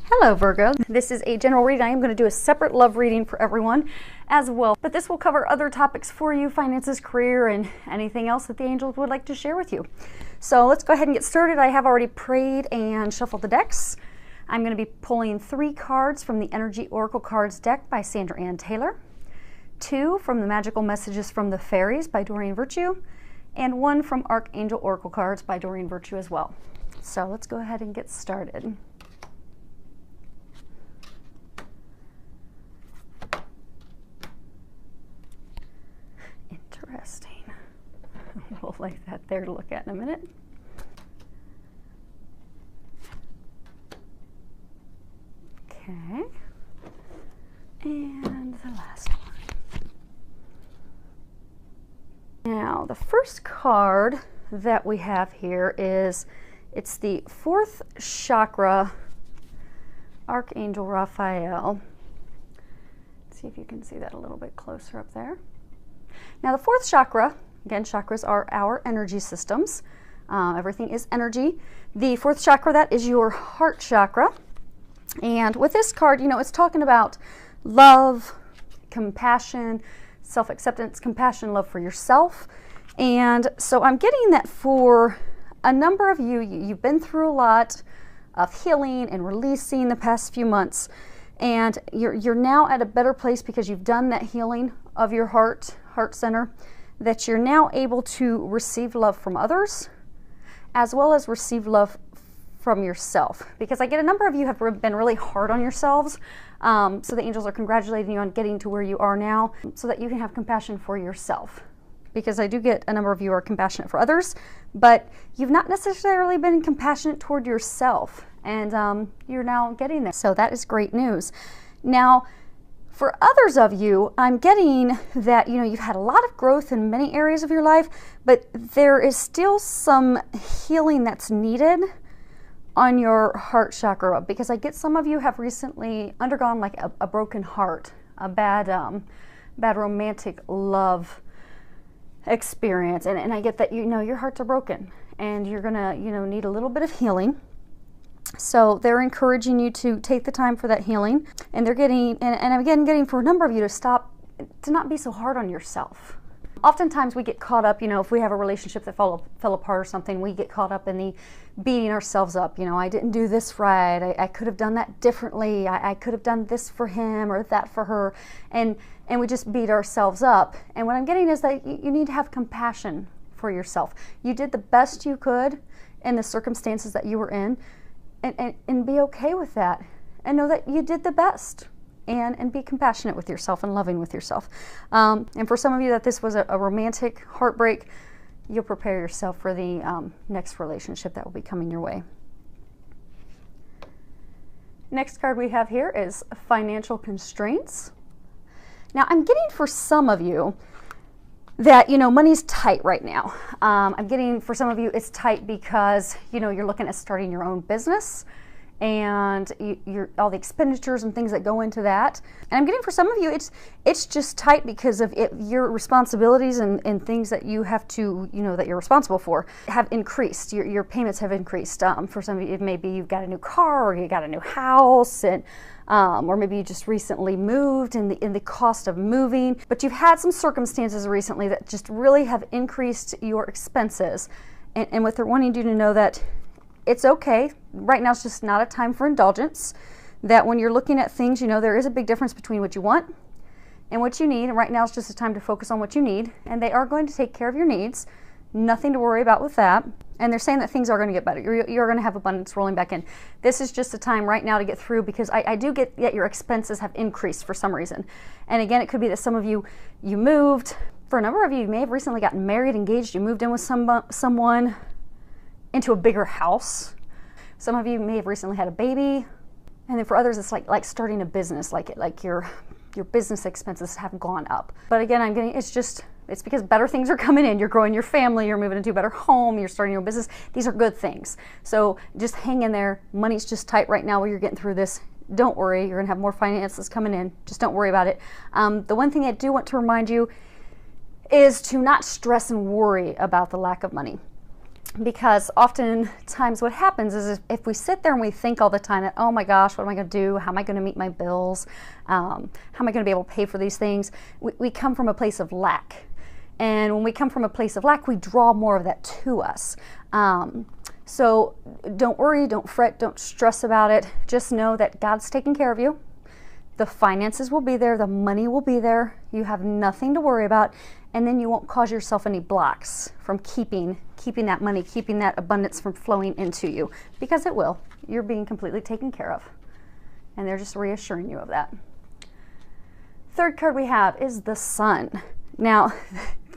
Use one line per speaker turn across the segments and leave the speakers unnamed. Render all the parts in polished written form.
Hello Virgo, this is a general reading. I am going to do a separate love reading for everyone as well, but this will cover other topics for you, finances, career, and anything else that the angels would like to share with you. So let's go ahead and get started. I have already prayed and shuffled the decks. I'm going to be pulling 3 cards from the Energy Oracle Cards deck by Sandra Ann Taylor, 2 from the Magical Messages from the Fairies by Doreen Virtue, and 1 from Archangel Oracle Cards by Doreen Virtue as well. So let's go ahead and get started. Interesting. We'll lay that there to look at in a minute. Okay. And the last one. Now, the first card that we have here is, it's the 4th chakra, Archangel Raphael. Let's see if you can see that a little bit closer up there. Now the 4th chakra, again, chakras are our energy systems. Everything is energy. The 4th chakra, that is your heart chakra. And with this card, you know, it's talking about love, compassion, self-acceptance, compassion, love for yourself. And so I'm getting that for a number of you, you've been through a lot of healing and releasing the past few months. And you're now at a better place because you've done that healing of your heart center, that you're now able to receive love from others as well as receive love from yourself. Because I get a number of you have been really hard on yourselves, so the angels are congratulating you on getting to where you are now so that you can have compassion for yourself. Because I do get a number of you are compassionate for others, but you've not necessarily been compassionate toward yourself, and you're now getting there. So that is great news. Now, for others of you, I'm getting that, you know, you've had a lot of growth in many areas of your life, but there is still some healing that's needed on your heart chakra, because I get some of you have recently undergone like a broken heart, a bad romantic love experience, and I get that, you know, your hearts are broken and you're gonna, you know, need a little bit of healing. So they're encouraging you to take the time for that healing, and they're getting, and I'm again getting for a number of you to not be so hard on yourself. Oftentimes we get caught up, you know, if we have a relationship that fell apart or something, we get caught up in the beating ourselves up. You know, I didn't do this right. I could have done that differently. I could have done this for him or that for her, and we just beat ourselves up. And what I'm getting is that you need to have compassion for yourself. You did the best you could in the circumstances that you were in. And be okay with that, and know that you did the best, and be compassionate with yourself and loving with yourself. And for some of you that this was a romantic heartbreak, you'll prepare yourself for the next relationship that will be coming your way. Next card we have here is financial constraints. Now I'm getting for some of you that, you know, money's tight right now. I'm getting for some of you it's tight because, you know, you're looking at starting your own business, and you're all the expenditures and things that go into that. And I'm getting for some of you it's just tight because of your responsibilities and things that you have to, you know, that you're responsible for have increased. Your payments have increased. For some of you, it may be you've got a new car, or you got a new house, and or maybe you just recently moved, and the cost of moving. But you've had some circumstances recently that just really have increased your expenses. And what they're wanting you to know that it's okay. Right now it's just not a time for indulgence. That when you're looking at things, you know, there is a big difference between what you want and what you need. And right now it's just a time to focus on what you need. And they are going to take care of your needs. Nothing to worry about with that. And they're saying that things are going to get better. You're going to have abundance rolling back in. This is just a time right now to get through, because I do get that your expenses have increased for some reason. And again, it could be that some of you moved. For a number of you, you may have recently gotten married, engaged. You moved in with someone into a bigger house. Some of you may have recently had a baby. And then for others, it's like starting a business, like your business expenses have gone up. But again, I'm getting, it's because better things are coming in. You're growing your family, you're moving into a better home, you're starting your own business. These are good things. So just hang in there. Money's just tight right now while you're getting through this. Don't worry, you're gonna have more finances coming in. Just don't worry about it. The one thing I do want to remind you is to not stress and worry about the lack of money. Because oftentimes what happens is if we sit there and we think all the time that, oh my gosh, what am I going to do? How am I going to meet my bills? How am I going to be able to pay for these things? We come from a place of lack. And when we come from a place of lack, we draw more of that to us. So don't worry, don't fret, don't stress about it. Just know that God's taking care of you. The finances will be there, the money will be there. You have nothing to worry about. And then you won't cause yourself any blocks from keeping that money, keeping that abundance from flowing into you, because it will. You're being completely taken care of. And they're just reassuring you of that. Third card we have is the Sun. Now,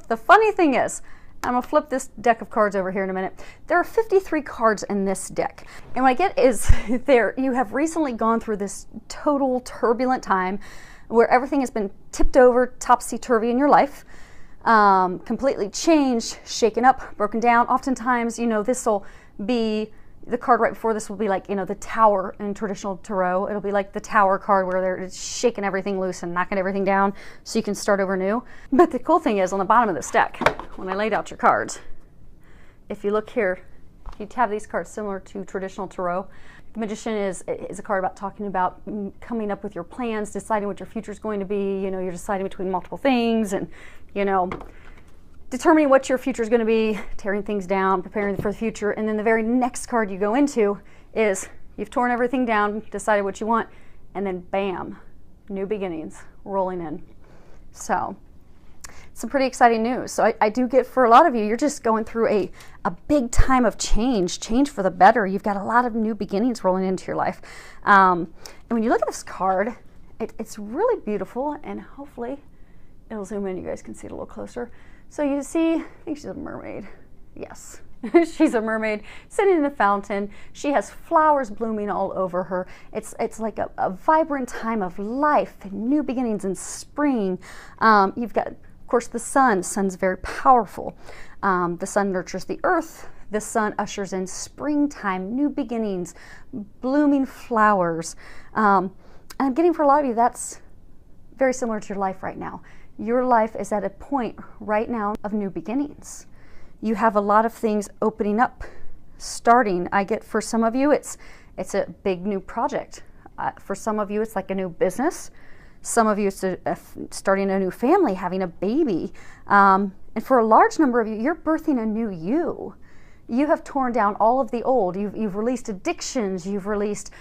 the funny thing is, I'm going to flip this deck of cards over here in a minute. There are 53 cards in this deck. And what I get is you have recently gone through this total turbulent time where everything has been tipped over, topsy-turvy in your life, completely changed, shaken up, broken down. Oftentimes, this will be, the card right before this will be like, the Tower in traditional tarot. It'll be like the Tower card where they're shaking everything loose and knocking everything down so you can start over new. But the cool thing is on the bottom of this deck, when I laid out your cards, if you look here, you have these cards similar to traditional tarot. The Magician is a card about talking about coming up with your plans, deciding what your future is going to be. You're deciding between multiple things and, determining what your future is going to be, tearing things down, preparing for the future. And then the very next card you go into is you've torn everything down, decided what you want, and then bam, new beginnings rolling in. So some pretty exciting news. So I do get, for a lot of you, you're just going through a big time of change for the better. You've got a lot of new beginnings rolling into your life. And when you look at this card, it's really beautiful, and hopefully it'll zoom in, you guys can see it a little closer. So you see, I think she's a mermaid. Yes, she's a mermaid sitting in a fountain. She has flowers blooming all over her. It's like a vibrant time of life and new beginnings and spring. You've got, of course, the sun. The sun's very powerful. The sun nurtures the earth. The sun ushers in springtime, new beginnings, blooming flowers. And I'm getting, for a lot of you, that's very similar to your life right now. Your life is at a point right now of new beginnings. You have a lot of things opening up, starting. I get, for some of you, it's a big new project. For some of you, it's like a new business. Some of you, it's starting a new family, having a baby. And for a large number of you, you're birthing a new you. You have torn down all of the old. You've released addictions. You've released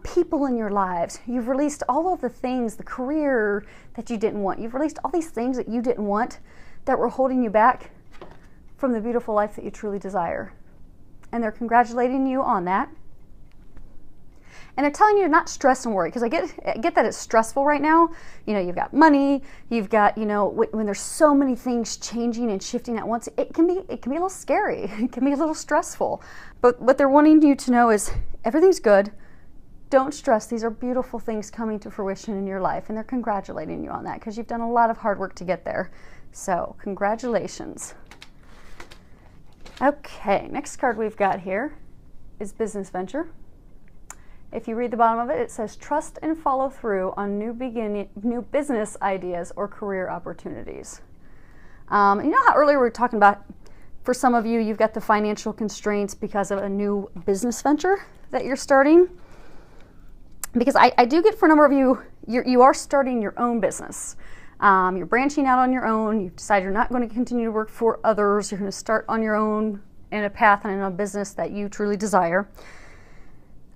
people in your lives. You've released all of the things, the career that you didn't want. You've released all these things that you didn't want that were holding you back from the beautiful life that you truly desire. And they're congratulating you on that. And they're telling you to not stress and worry, because I get that it's stressful right now. You've got money, you've got, when there's so many things changing and shifting at once, it can be a little scary. It can be a little stressful. But what they're wanting you to know is everything's good. Don't stress. These are beautiful things coming to fruition in your life, and they're congratulating you on that because you've done a lot of hard work to get there. So congratulations. Okay, next card we've got here is Business Venture. If you read the bottom of it, it says trust and follow through on new business ideas or career opportunities. You know how earlier we were talking about, for some of you, you've got the financial constraints because of a new business venture that you're starting? Because I do get, for a number of you, you are starting your own business. You're branching out on your own. You've decided you're not going to continue to work for others. You're going to start on your own in a path and in a business that you truly desire.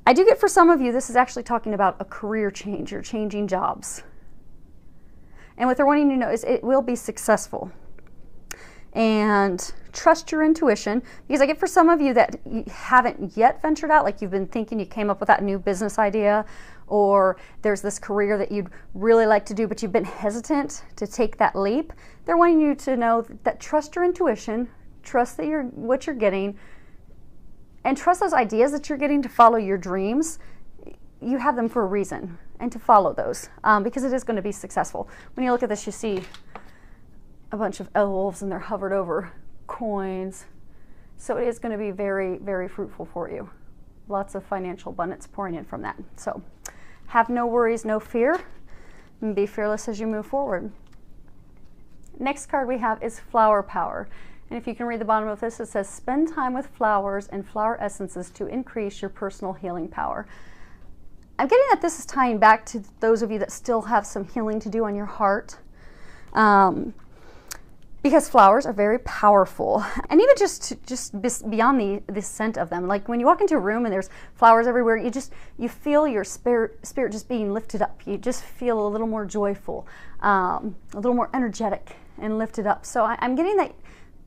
I do get, for some of you, this is actually talking about a career change. You're changing jobs. And what they're wanting you to know is it will be successful. And trust your intuition, because I get, for some of you that you haven't yet ventured out, like you've been thinking, you came up with that new business idea, or there's this career that you'd really like to do, but you've been hesitant to take that leap. They're wanting you to know that trust your intuition, trust that what you're getting, and trust those ideas that you're getting to follow your dreams. You have them for a reason, and to follow those, because it is going to be successful. When you look at this, you see a bunch of elves, and they're hovered over coins. So it is going to be very, very fruitful for you. Lots of financial abundance pouring in from that. So have no worries, no fear, and be fearless as you move forward. Next card we have is Flower Power. And if you can read the bottom of this, it says, spend time with flowers and flower essences to increase your personal healing power. I'm getting that this is tying back to those of you that still have some healing to do on your heart. Because flowers are very powerful, and even just beyond the scent of them. Like when you walk into a room and there's flowers everywhere, you feel your spirit just being lifted up. You just feel a little more joyful, a little more energetic and lifted up. So I'm getting that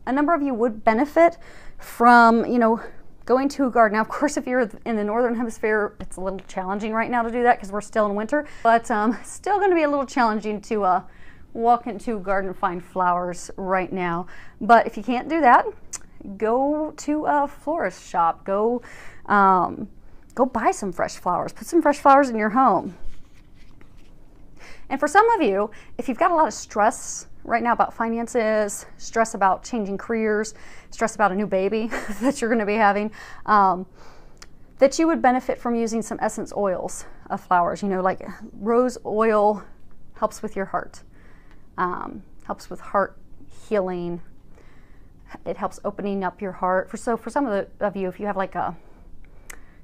a number of you would benefit from, you know, going to a garden. Now, of course, if you're in the northern hemisphere, it's a little challenging right now to do that because we're still in winter, but still going to be a little challenging to walk into a garden and find flowers right now. But if you can't do that, go to a florist shop. Go buy some fresh flowers. Put some fresh flowers in your home. And for some of you, if you've got a lot of stress right now about finances, stress about changing careers, stress about a new baby that you're going to be having, that you would benefit from using some essence oils of flowers. You know, like rose oil helps with your heart. Helps with heart healing. It helps opening up your heart. For some of you, if you have like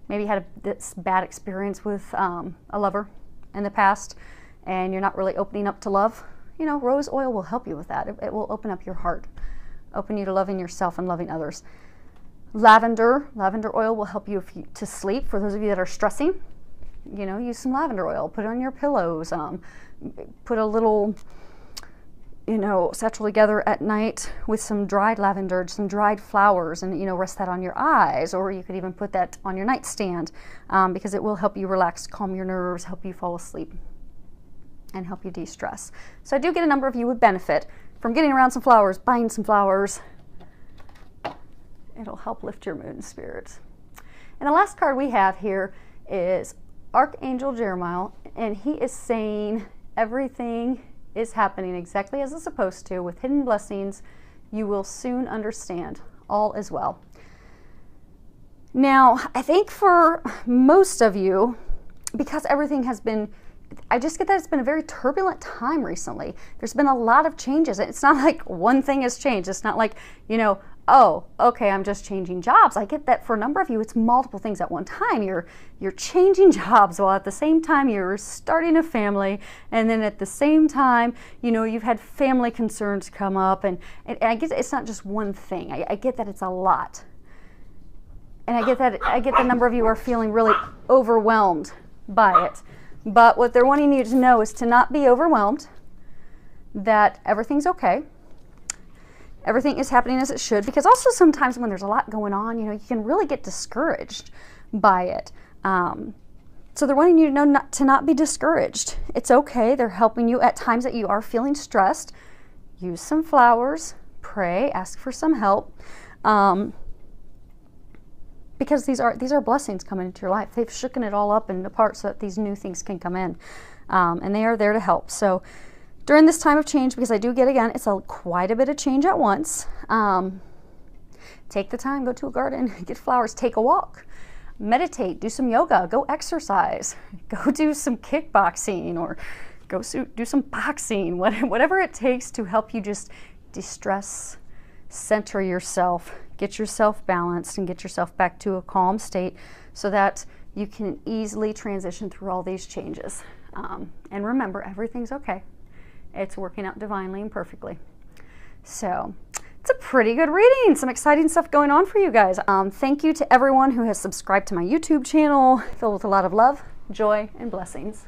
maybe had this bad experience with a lover in the past, and you're not really opening up to love, you know, rose oil will help you with that. It will open up your heart, open you to loving yourself and loving others. Lavender oil will help you to sleep. For those of you that are stressing, you know, use some lavender oil. Put it on your pillows. Put a little, you know, satchel together at night with some dried lavender, some dried flowers, and, you know, rest that on your eyes, or you could even put that on your nightstand, because it will help you relax, calm your nerves, help you fall asleep, and help you de-stress. So I do get a number of you would benefit from getting around some flowers, buying some flowers. It'll help lift your mood and spirits. And the last card we have here is Archangel Jeremiah, and he is saying everything is happening exactly as it's supposed to. With hidden blessings, you will soon understand. All is well. Now, I think for most of you, because everything has been, I just get that it's been a very turbulent time recently. There's been a lot of changes. It's not like one thing has changed. It's not like, you know, oh, okay, I'm just changing jobs. I get that for a number of you, it's multiple things at one time. You're changing jobs while at the same time you're starting a family, and then at the same time, you know, you've had family concerns come up, and I get it's not just one thing. I get that it's a lot. And I get the number of you are feeling really overwhelmed by it. But what they're wanting you to know is to not be overwhelmed, that everything's okay. Everything is happening as it should, because also sometimes when there's a lot going on, you know, you can really get discouraged by it. So they're wanting you to know to not be discouraged. It's okay. They're helping you at times that you are feeling stressed. Use some flowers, pray, ask for some help, because these are blessings coming into your life. They've shooken it all up and apart so that these new things can come in, and they are there to help. So during this time of change, because I do get, again, it's quite a bit of change at once, take the time, go to a garden, get flowers, take a walk, meditate, do some yoga, go exercise, go do some kickboxing, or go do some boxing, whatever it takes to help you just de-stress, center yourself, get yourself balanced, and get yourself back to a calm state so that you can easily transition through all these changes. And remember, everything's okay. It's working out divinely and perfectly. So it's a pretty good reading. Some exciting stuff going on for you guys. Thank you to everyone who has subscribed to my YouTube channel, filled with a lot of love, joy, and blessings.